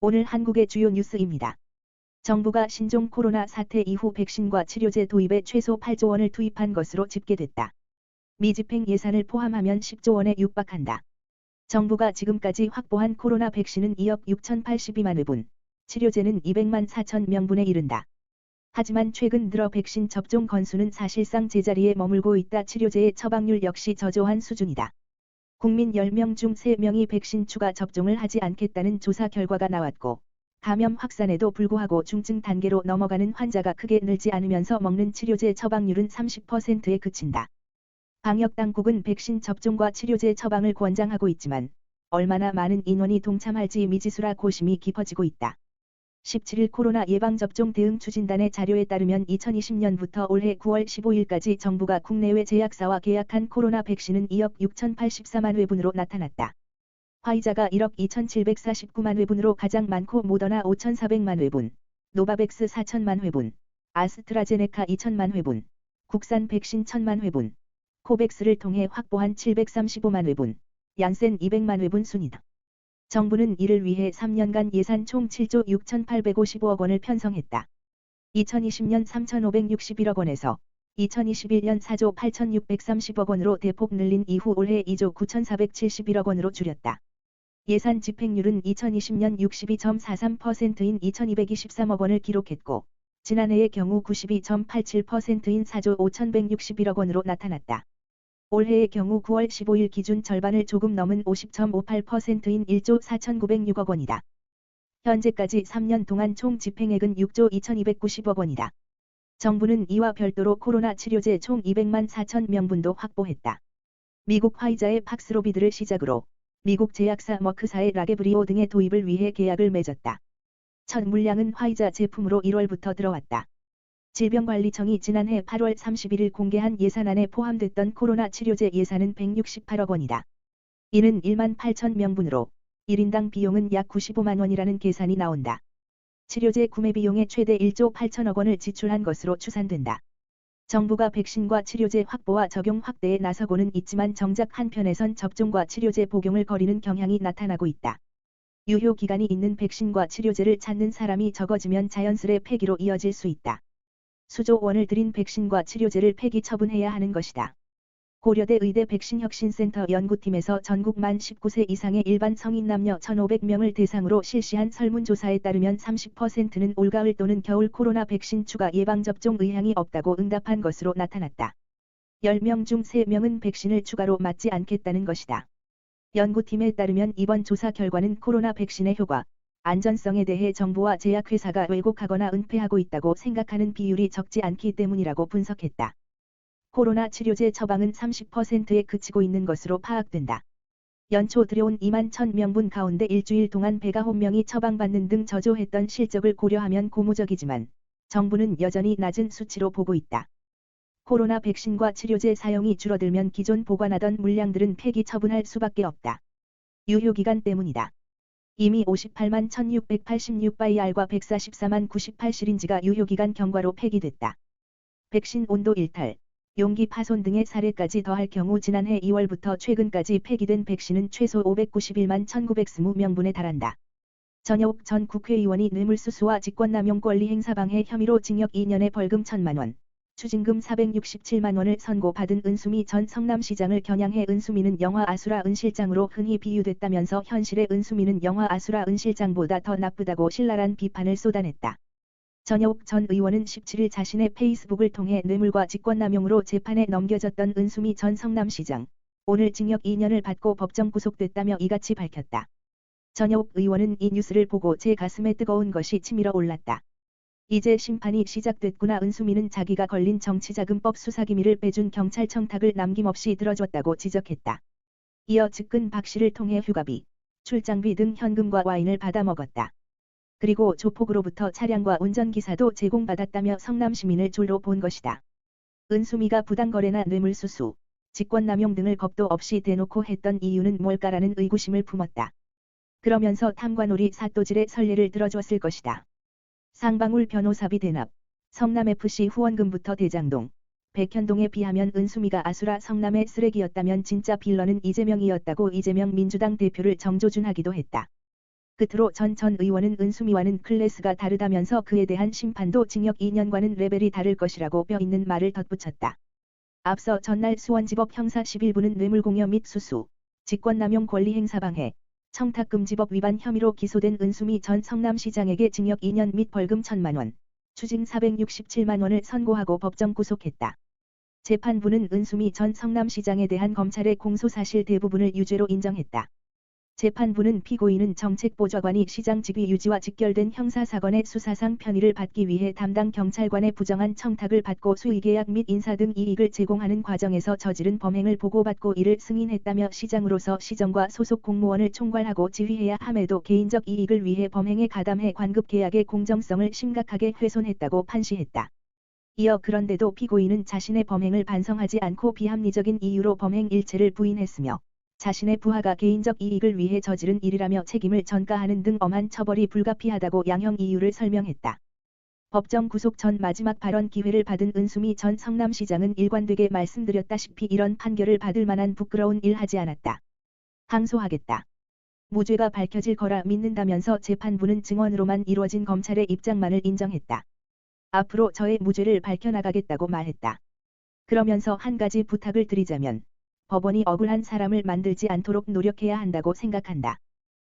오늘 한국의 주요 뉴스입니다. 정부가 신종 코로나 사태 이후 백신과 치료제 도입에 최소 8조 원을 투입한 것으로 집계됐다. 미집행 예산을 포함하면 10조 원에 육박한다. 정부가 지금까지 확보한 코로나 백신은 2억 6,082만 회분, 치료제는 200만 4천 명분에 이른다. 하지만 최근 들어 백신 접종 건수는 사실상 제자리에 머물고 있다. 치료제의 처방률 역시 저조한 수준이다. 국민 10명 중 3명이 백신 추가 접종을 하지 않겠다는 조사 결과가 나왔고, 감염 확산에도 불구하고 중증 단계로 넘어가는 환자가 크게 늘지 않으면서 먹는 치료제 처방률은 30%에 그친다. 방역당국은 백신 접종과 치료제 처방을 권장하고 있지만 얼마나 많은 인원이 동참할지 미지수라 고심이 깊어지고 있다. 17일 코로나 예방접종 대응 추진단의 자료에 따르면 2020년부터 올해 9월 15일까지 정부가 국내외 제약사와 계약한 코로나 백신은 2억 6,084만 회분으로 나타났다. 화이자가 1억 2,749만 회분으로 가장 많고 모더나 5,400만 회분, 노바백스 4천만 회분, 아스트라제네카 2천만 회분, 국산 백신 1,000만 회분, 코백스를 통해 확보한 735만 회분, 얀센 200만 회분 순이다. 정부는 이를 위해 3년간 예산 총 7조 6,855억 원을 편성했다. 2020년 3,561억 원에서 2021년 4조 8,630억 원으로 대폭 늘린 이후 올해 2조 9,471억 원으로 줄였다. 예산 집행률은 2020년 62.43%인 2,223억 원을 기록했고, 지난해의 경우 92.87%인 4조 5,161억 원으로 나타났다. 올해의 경우 9월 15일 기준 절반을 조금 넘은 50.58%인 1조 4,906억 원이다. 현재까지 3년 동안 총 집행액은 6조 2,290억 원이다. 정부는 이와 별도로 코로나 치료제 총 200만 4천 명분도 확보했다. 미국 화이자의 팍스로비드를 시작으로 미국 제약사 머크사의 라게브리오 등의 도입을 위해 계약을 맺었다. 첫 물량은 화이자 제품으로 1월부터 들어왔다. 질병관리청이 지난해 8월 31일 공개한 예산안에 포함됐던 코로나 치료제 예산은 168억 원이다. 이는 1만 8천 명분으로 1인당 비용은 약 95만 원이라는 계산이 나온다. 치료제 구매 비용의 최대 1조 8천억 원을 지출한 것으로 추산된다. 정부가 백신과 치료제 확보와 적용 확대에 나서고는 있지만 정작 한편에선 접종과 치료제 복용을 거리는 경향이 나타나고 있다. 유효 기간이 있는 백신과 치료제를 찾는 사람이 적어지면 자연스레 폐기로 이어질 수 있다. 수조 원을 들인 백신과 치료제를 폐기 처분해야 하는 것이다. 고려대 의대 백신혁신센터 연구팀에서 전국 만 19세 이상의 일반 성인 남녀 1,500명을 대상으로 실시한 설문조사에 따르면 30%는 올가을 또는 겨울 코로나 백신 추가 예방접종 의향이 없다고 응답한 것으로 나타났다. 10명 중 3명은 백신을 추가로 맞지 않겠다는 것이다. 연구팀에 따르면 이번 조사 결과는 코로나 백신의 효과, 안전성에 대해 정부와 제약회사가 왜곡하거나 은폐하고 있다고 생각하는 비율이 적지 않기 때문이라고 분석했다. 코로나 치료제 처방은 30%에 그치고 있는 것으로 파악된다. 연초 들여온 2만 1,000명분 가운데 일주일 동안 109명이 처방받는 등 저조했던 실적을 고려하면 고무적이지만 정부는 여전히 낮은 수치로 보고 있다. 코로나 백신과 치료제 사용이 줄어들면 기존 보관하던 물량들은 폐기 처분할 수밖에 없다. 유효기간 때문이다. 이미 58만 1,686바이알과 144만 98시린지가 유효기간 경과로 폐기됐다. 백신 온도 일탈, 용기 파손 등의 사례까지 더할 경우 지난해 2월부터 최근까지 폐기된 백신은 최소 591만 1,920명분에 달한다. 전여욱 전 국회의원이 뇌물수수와 직권남용 권리행사방해 혐의로 징역 2년에 벌금 1,000만 원, 추징금 467만 원을 선고받은 은수미 전 성남시장을 겨냥해 은수미는 영화 아수라 은실장으로 흔히 비유됐다면서 현실의 은수미는 영화 아수라 은실장보다 더 나쁘다고 신랄한 비판을 쏟아냈다. 전여욱 전 의원은 17일 자신의 페이스북을 통해 뇌물과 직권남용으로 재판에 넘겨졌던 은수미 전 성남시장, 오늘 징역 2년을 받고 법정 구속됐다며 이같이 밝혔다. 전여욱 의원은 이 뉴스를 보고 제 가슴에 뜨거운 것이 치밀어 올랐다. 이제 심판이 시작됐구나. 은수미는 자기가 걸린 정치자금법 수사기밀을 빼준 경찰 청탁을 남김없이 들어줬다고 지적했다. 이어 측근 박 씨를 통해 휴가비, 출장비 등 현금과 와인을 받아 먹었다. 그리고 조폭으로부터 차량과 운전기사도 제공받았다며 성남시민을 졸로 본 것이다. 은수미가 부당거래나 뇌물수수, 직권남용 등을 겁도 없이 대놓고 했던 이유는 뭘까라는 의구심을 품었다. 그러면서 탐관오리 사또질의 선례를 들어줬을 것이다. 상방울 변호사비 대납, 성남FC 후원금부터 대장동, 백현동에 비하면 은수미가 아수라 성남의 쓰레기였다면 진짜 빌런은 이재명이었다고 이재명 민주당 대표를 정조준하기도 했다. 끝으로 전 의원은 은수미와는 클래스가 다르다면서 그에 대한 심판도 징역 2년과는 레벨이 다를 것이라고 뼈 있는 말을 덧붙였다. 앞서 전날 수원지법 형사 11부는 뇌물공여 및 수수, 직권남용 권리행사방해, 청탁금지법 위반 혐의로 기소된 은수미 전 성남시장에게 징역 2년 및 벌금 1,000만 원, 추징 467만 원을 선고하고 법정 구속했다. 재판부는 은수미 전 성남시장에 대한 검찰의 공소사실 대부분을 유죄로 인정했다. 재판부는 피고인은 정책보좌관이 시장 직위 유지와 직결된 형사사건의 수사상 편의를 받기 위해 담당 경찰관의 부정한 청탁을 받고 수의계약 및 인사 등 이익을 제공하는 과정에서 저지른 범행을 보고받고 이를 승인했다며 시장으로서 시정과 소속 공무원을 총괄하고 지휘해야 함에도 개인적 이익을 위해 범행에 가담해 관급계약의 공정성을 심각하게 훼손했다고 판시했다. 이어 그런데도 피고인은 자신의 범행을 반성하지 않고 비합리적인 이유로 범행 일체를 부인했으며 자신의 부하가 개인적 이익을 위해 저지른 일이라며 책임을 전가하는 등 엄한 처벌이 불가피하다고 양형 이유를 설명했다. 법정 구속 전 마지막 발언 기회를 받은 은수미 전 성남시장은 일관되게 말씀드렸다시피 이런 판결을 받을 만한 부끄러운 일 하지 않았다. 항소하겠다. 무죄가 밝혀질 거라 믿는다면서 재판부는 증언으로만 이루어진 검찰의 입장만을 인정했다. 앞으로 저의 무죄를 밝혀나가겠다고 말했다. 그러면서 한 가지 부탁을 드리자면 법원이 억울한 사람을 만들지 않도록 노력해야 한다고 생각한다.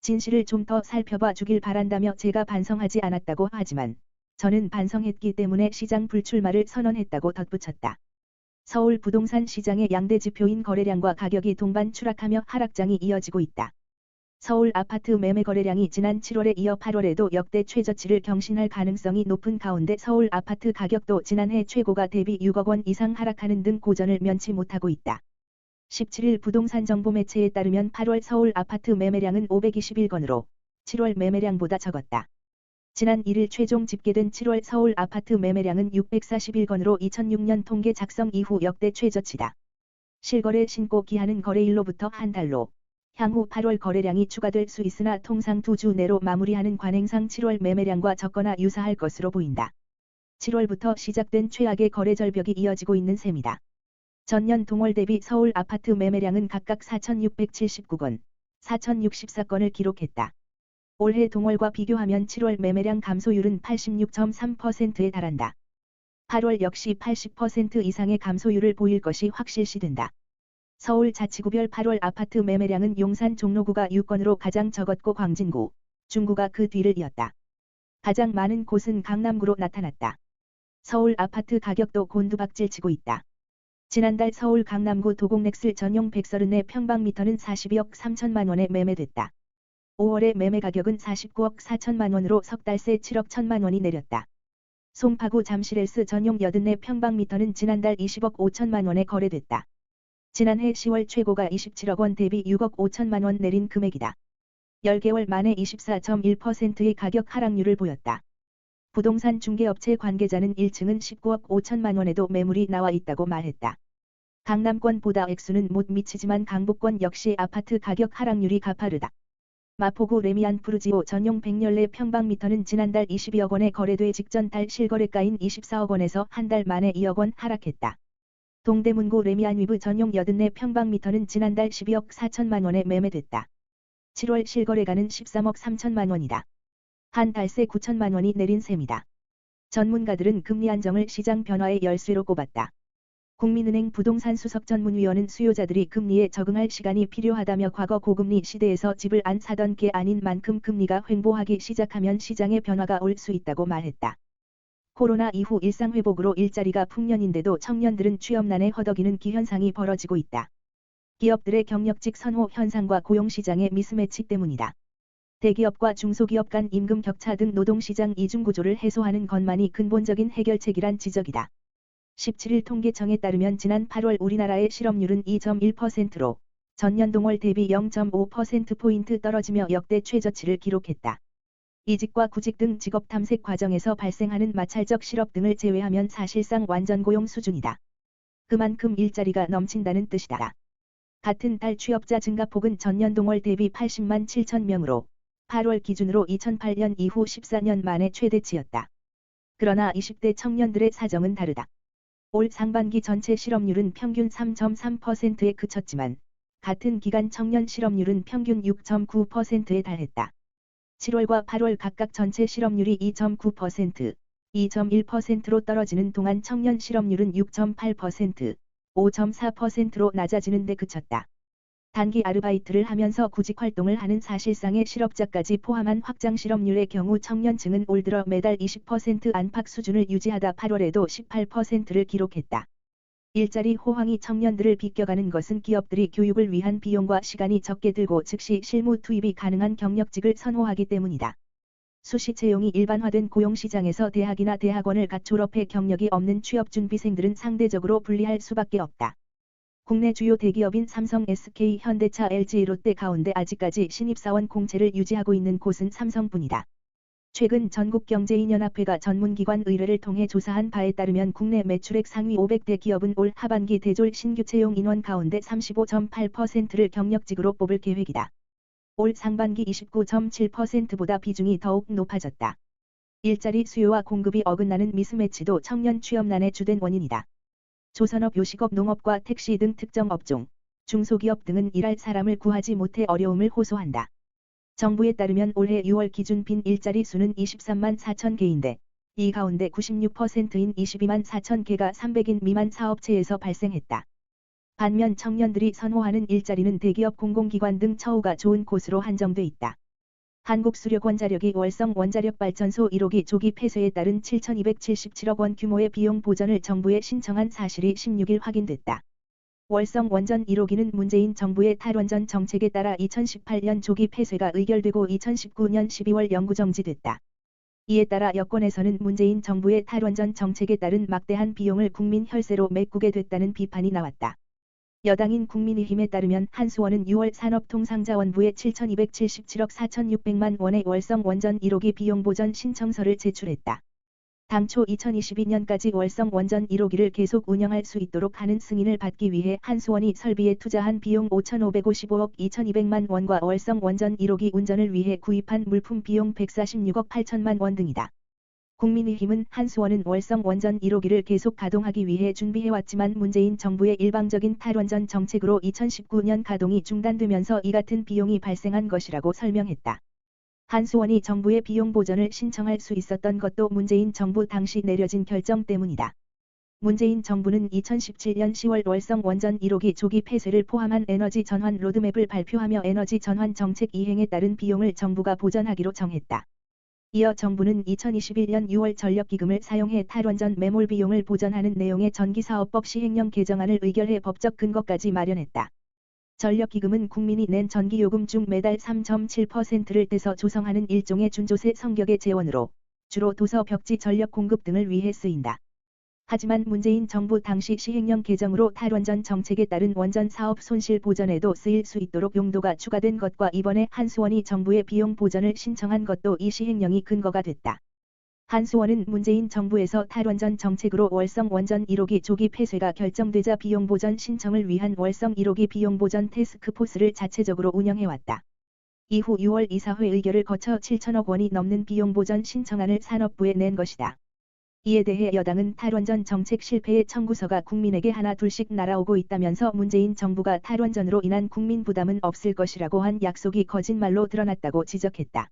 진실을 좀 더 살펴봐 주길 바란다며 제가 반성하지 않았다고 하지만 저는 반성했기 때문에 시장 불출마를 선언했다고 덧붙였다. 서울 부동산 시장의 양대 지표인 거래량과 가격이 동반 추락하며 하락장이 이어지고 있다. 서울 아파트 매매 거래량이 지난 7월에 이어 8월에도 역대 최저치를 경신할 가능성이 높은 가운데 서울 아파트 가격도 지난해 최고가 대비 6억 원 이상 하락하는 등 고전을 면치 못하고 있다. 17일 부동산 정보 매체에 따르면 8월 서울 아파트 매매량은 521건으로 7월 매매량보다 적었다. 지난 1일 최종 집계된 7월 서울 아파트 매매량은 641건으로 2006년 통계 작성 이후 역대 최저치다. 실거래 신고 기한은 거래일로부터 한 달로, 향후 8월 거래량이 추가될 수 있으나 통상 2주 내로 마무리하는 관행상 7월 매매량과 적거나 유사할 것으로 보인다. 7월부터 시작된 최악의 거래 절벽이 이어지고 있는 셈이다. 전년 동월 대비 서울 아파트 매매량은 각각 4,679건, 4,064건을 기록했다. 올해 동월과 비교하면 7월 매매량 감소율은 86.3%에 달한다. 8월 역시 80% 이상의 감소율을 보일 것이 확실시된다. 서울 자치구별 8월 아파트 매매량은 용산 종로구가 6건으로 가장 적었고 광진구, 중구가 그 뒤를 이었다. 가장 많은 곳은 강남구로 나타났다. 서울 아파트 가격도 곤두박질치고 있다. 지난달 서울 강남구 도곡넥슬 전용 134평방미터는 42억 3천만 원에 매매됐다. 5월의 매매 가격은 49억 4천만 원으로 석 달 새 7억 1천만 원이 내렸다. 송파구 잠실S 전용 84평방미터는 지난달 20억 5천만 원에 거래됐다. 지난해 10월 최고가 27억 원 대비 6억 5천만 원 내린 금액이다. 10개월 만에 24.1%의 가격 하락률을 보였다. 부동산 중개업체 관계자는 1층은 19억 5천만 원에도 매물이 나와 있다고 말했다. 강남권보다 액수는 못 미치지만 강북권 역시 아파트 가격 하락률이 가파르다. 마포구 레미안 푸르지오 전용 114평방미터는 지난달 22억 원에 거래돼 직전 달 실거래가인 24억 원에서 한 달 만에 2억 원 하락했다. 동대문구 레미안 위브 전용 84평방미터는 지난달 12억 4천만 원에 매매됐다. 7월 실거래가는 13억 3천만 원이다. 한 달 새 9천만 원이 내린 셈이다. 전문가들은 금리 안정을 시장 변화의 열쇠로 꼽았다. 국민은행 부동산 수석 전문위원은 수요자들이 금리에 적응할 시간이 필요하다며 과거 고금리 시대에서 집을 안 사던 게 아닌 만큼 금리가 횡보하기 시작하면 시장의 변화가 올 수 있다고 말했다. 코로나 이후 일상회복으로 일자리가 풍년인데도 청년들은 취업난에 허덕이는 기현상이 벌어지고 있다. 기업들의 경력직 선호 현상과 고용시장의 미스매치 때문이다. 대기업과 중소기업 간 임금 격차 등 노동시장 이중구조를 해소하는 것만이 근본적인 해결책이란 지적이다. 17일 통계청에 따르면 지난 8월 우리나라의 실업률은 2.1%로 전년 동월 대비 0.5%포인트 떨어지며 역대 최저치를 기록했다. 이직과 구직 등 직업 탐색 과정에서 발생하는 마찰적 실업 등을 제외하면 사실상 완전 고용 수준이다. 그만큼 일자리가 넘친다는 뜻이다. 같은 달 취업자 증가폭은 전년 동월 대비 80만 7천 명으로 8월 기준으로 2008년 이후 14년 만에 최대치였다. 그러나 20대 청년들의 사정은 다르다. 올 상반기 전체 실업률은 평균 3.3%에 그쳤지만 같은 기간 청년 실업률은 평균 6.9%에 달했다. 7월과 8월 각각 전체 실업률이 2.9%, 2.1%로 떨어지는 동안 청년 실업률은 6.8%, 5.4%로 낮아지는 데 그쳤다. 단기 아르바이트를 하면서 구직 활동을 하는 사실상의 실업자까지 포함한 확장 실업률의 경우 청년층은 올 들어 매달 20% 안팎 수준을 유지하다 8월에도 18%를 기록했다. 일자리 호황이 청년들을 비껴가는 것은 기업들이 교육을 위한 비용과 시간이 적게 들고 즉시 실무 투입이 가능한 경력직을 선호하기 때문이다. 수시 채용이 일반화된 고용시장에서 대학이나 대학원을 갓 졸업해 경력이 없는 취업준비생들은 상대적으로 불리할 수밖에 없다. 국내 주요 대기업인 삼성, SK, 현대차, LG, 롯데 가운데 아직까지 신입사원 공채를 유지하고 있는 곳은 삼성뿐이다. 최근 전국경제인연합회가 전문기관 의뢰를 통해 조사한 바에 따르면 국내 매출액 상위 500대 기업은 올 하반기 대졸 신규 채용 인원 가운데 35.8%를 경력직으로 뽑을 계획이다. 올 상반기 29.7%보다 비중이 더욱 높아졌다. 일자리 수요와 공급이 어긋나는 미스매치도 청년 취업난의 주된 원인이다. 조선업, 요식업, 농업과 택시 등 특정 업종, 중소기업 등은 일할 사람을 구하지 못해 어려움을 호소한다. 정부에 따르면 올해 6월 기준 빈 일자리 수는 23만 4천 개인데 이 가운데 96%인 22만 4천 개가 300인 미만 사업체에서 발생했다. 반면 청년들이 선호하는 일자리는 대기업, 공공기관 등 처우가 좋은 곳으로 한정돼 있다. 한국수력원자력이 월성 원자력발전소 1호기 조기 폐쇄에 따른 7,277억 원 규모의 비용 보전을 정부에 신청한 사실이 16일 확인됐다. 월성 원전 1호기는 문재인 정부의 탈원전 정책에 따라 2018년 조기 폐쇄가 의결되고 2019년 12월 영구 정지됐다. 이에 따라 여권에서는 문재인 정부의 탈원전 정책에 따른 막대한 비용을 국민 혈세로 메꾸게 됐다는 비판이 나왔다. 여당인 국민의힘에 따르면 한수원은 6월 산업통상자원부에 7,277억 4,600만 원의 월성 원전 1호기 비용 보전 신청서를 제출했다. 당초 2022년까지 월성 원전 1호기를 계속 운영할 수 있도록 하는 승인을 받기 위해 한수원이 설비에 투자한 비용 5,555억 2,200만 원과 월성 원전 1호기 운전을 위해 구입한 물품 비용 146억 8천만 원 등이다. 국민의힘은 한수원은 월성 원전 1호기를 계속 가동하기 위해 준비해왔지만 문재인 정부의 일방적인 탈원전 정책으로 2019년 가동이 중단되면서 이 같은 비용이 발생한 것이라고 설명했다. 한수원이 정부의 비용 보전을 신청할 수 있었던 것도 문재인 정부 당시 내려진 결정 때문이다. 문재인 정부는 2017년 10월 월성 원전 1호기 조기 폐쇄를 포함한 에너지 전환 로드맵을 발표하며 에너지 전환 정책 이행에 따른 비용을 정부가 보전하기로 정했다. 이어 정부는 2021년 6월 전력기금을 사용해 탈원전 매몰 비용을 보전하는 내용의 전기사업법 시행령 개정안을 의결해 법적 근거까지 마련했다. 전력기금은 국민이 낸 전기요금 중 매달 3.7%를 떼서 조성하는 일종의 준조세 성격의 재원으로 주로 도서 벽지 전력 공급 등을 위해 쓰인다. 하지만 문재인 정부 당시 시행령 개정으로 탈원전 정책에 따른 원전 사업 손실 보전에도 쓰일 수 있도록 용도가 추가된 것과 이번에 한수원이 정부의 비용 보전을 신청한 것도 이 시행령이 근거가 됐다. 한수원은 문재인 정부에서 탈원전 정책으로 월성 원전 1호기 조기 폐쇄가 결정되자 비용 보전 신청을 위한 월성 1호기 비용 보전 태스크포스를 자체적으로 운영해왔다. 이후 6월 이사회 의결을 거쳐 7천억 원이 넘는 비용 보전 신청안을 산업부에 낸 것이다. 이에 대해 여당은 탈원전 정책 실패의 청구서가 국민에게 하나 둘씩 날아오고 있다면서 문재인 정부가 탈원전으로 인한 국민 부담은 없을 것이라고 한 약속이 거짓말로 드러났다고 지적했다.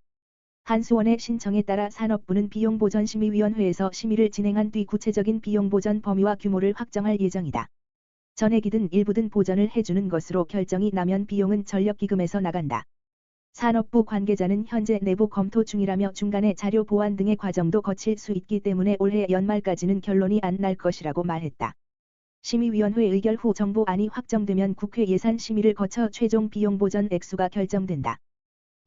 한수원의 신청에 따라 산업부는 비용보전심의위원회에서 심의를 진행한 뒤 구체적인 비용보전 범위와 규모를 확정할 예정이다. 전액이든 일부든 보전을 해주는 것으로 결정이 나면 비용은 전력기금에서 나간다. 산업부 관계자는 현재 내부 검토 중이라며 중간에 자료 보완 등의 과정도 거칠 수 있기 때문에 올해 연말까지는 결론이 안 날 것이라고 말했다. 심의위원회 의결 후 정부안이 확정되면 국회 예산 심의를 거쳐 최종 비용보전 액수가 결정된다.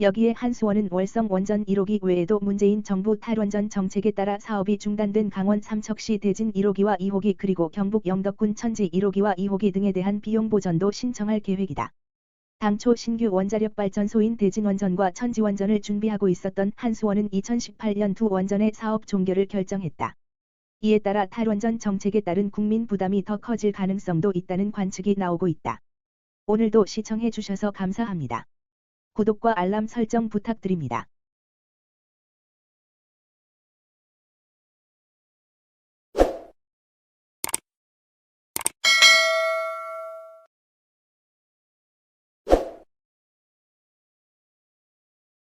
여기에 한수원은 월성 원전 1호기 외에도 문재인 정부 탈원전 정책에 따라 사업이 중단된 강원 삼척시 대진 1호기와 2호기 그리고 경북 영덕군 천지 1호기와 2호기 등에 대한 비용 보전도 신청할 계획이다. 당초 신규 원자력 발전소인 대진원전과 천지원전을 준비하고 있었던 한수원은 2018년 두 원전의 사업 종결을 결정했다. 이에 따라 탈원전 정책에 따른 국민 부담이 더 커질 가능성도 있다는 관측이 나오고 있다. 오늘도 시청해 주셔서 감사합니다. 구독과 알람 설정 부탁드립니다.